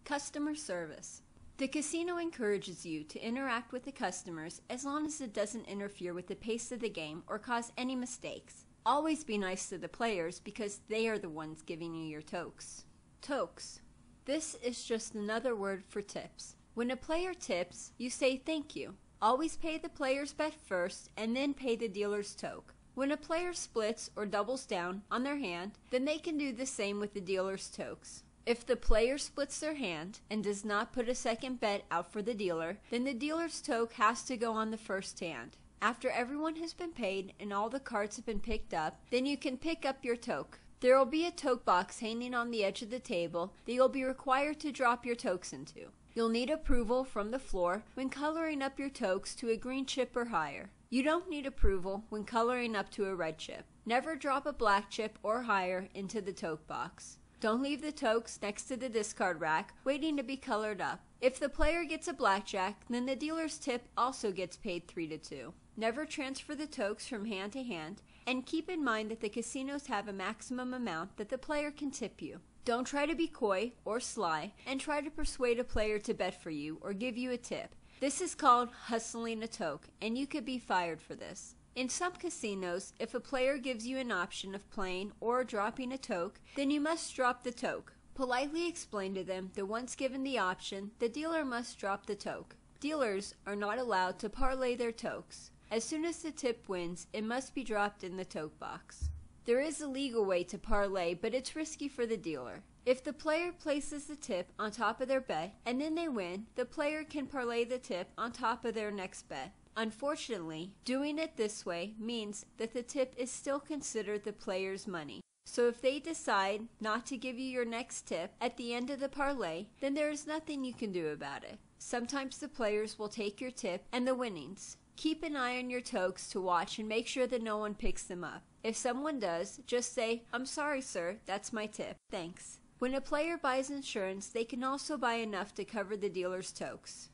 Customer service. The casino encourages you to interact with the customers as long as it doesn't interfere with the pace of the game or cause any mistakes. Always be nice to the players because they are the ones giving you your tokes. Tokes. This is just another word for tips. When a player tips, you say thank you. Always pay the player's bet first and then pay the dealer's toke. When a player splits or doubles down on their hand, then they can do the same with the dealer's tokes. If the player splits their hand and does not put a second bet out for the dealer, then the dealer's toke has to go on the first hand. After everyone has been paid and all the cards have been picked up, then you can pick up your toke. There will be a toke box hanging on the edge of the table that you'll be required to drop your tokes into. You'll need approval from the floor when coloring up your tokes to a green chip or higher. You don't need approval when coloring up to a red chip. Never drop a black chip or higher into the toke box. Don't leave the tokes next to the discard rack waiting to be colored up. If the player gets a blackjack, then the dealer's tip also gets paid 3-2. Never transfer the tokes from hand to hand, and keep in mind that the casinos have a maximum amount that the player can tip you. Don't try to be coy or sly and try to persuade a player to bet for you or give you a tip. This is called hustling a toke, and you could be fired for this. In some casinos, if a player gives you an option of playing or dropping a toke, then you must drop the toke. Politely explain to them that once given the option, the dealer must drop the toke. Dealers are not allowed to parlay their tokes. As soon as the tip wins, it must be dropped in the toke box. There is a legal way to parlay, but it's risky for the dealer. If the player places the tip on top of their bet and then they win, the player can parlay the tip on top of their next bet. Unfortunately, doing it this way means that the tip is still considered the player's money. So if they decide not to give you your next tip at the end of the parlay, then there is nothing you can do about it. Sometimes the players will take your tip and the winnings. Keep an eye on your tokes to watch and make sure that no one picks them up. If someone does, just say, "I'm sorry, sir, that's my tip. Thanks." When a player buys insurance, they can also buy enough to cover the dealer's tokes.